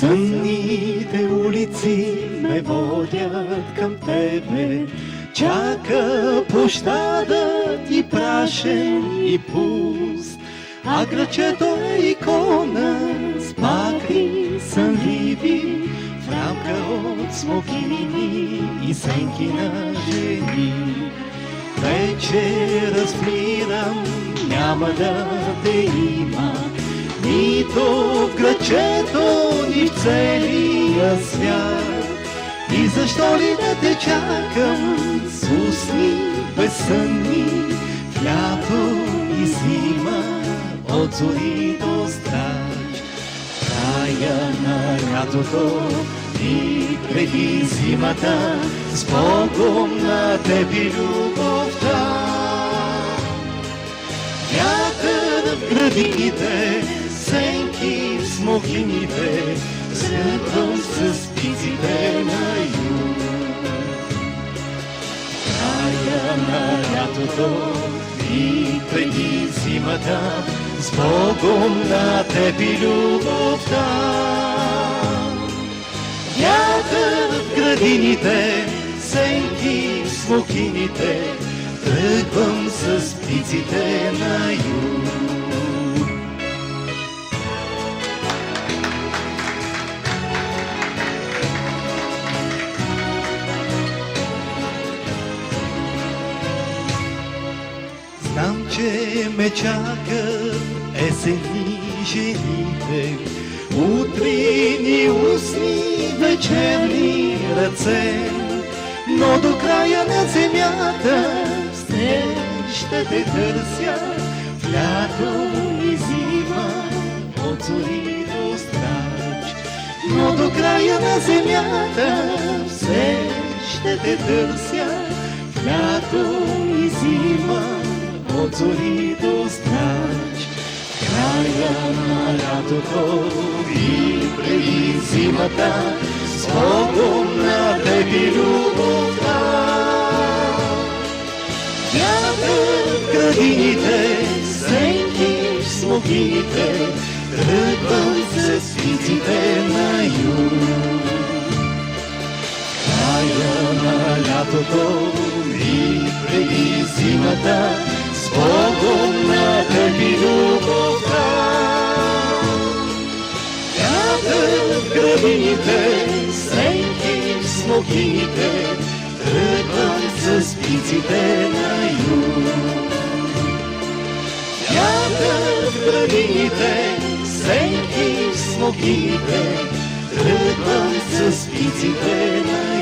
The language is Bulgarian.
Сънните улици ме водят към тебе, чака площадът и прашен и пуст, а грачето е икона с багри сънливи, в рамка от смокини и сенки на жени. Вече разбирам, няма да те има, нито в грачето, ни в целия свят. И защо ли да те чакам с устни безсънни, в лято и зима, от зори до страж. Края на лятото и преди зимата, с Богом на теб любовта. Вятър в градините, сенки в смокините, сръбвам с птиците на юг. Края на лятото и преди зимата, с Богом на теб любовта. Вятър в градините, сенки в смокините, тръгвам с птиците на юг. Знам, че ме чакат есенни жените, утрини устни, вечерни ръце, но до края на земята с нея ще те търся, в лято и зима, от зори до страж. Но до края на земята все ще те търся, в лято и зима, от зори до страж. Края на лятото и преди зимата, с Богом на теб любовта. Вятър в градините, сенки в смокините, тръгвам с птиците на юг. Края на лятото и преди зимата, с Богом на теб любовта. Вятър в градините, сенки в смокините, тръгвам с птиците на юг. Вятър в градините, сенки в смокините, тръгвам с птиците на юг.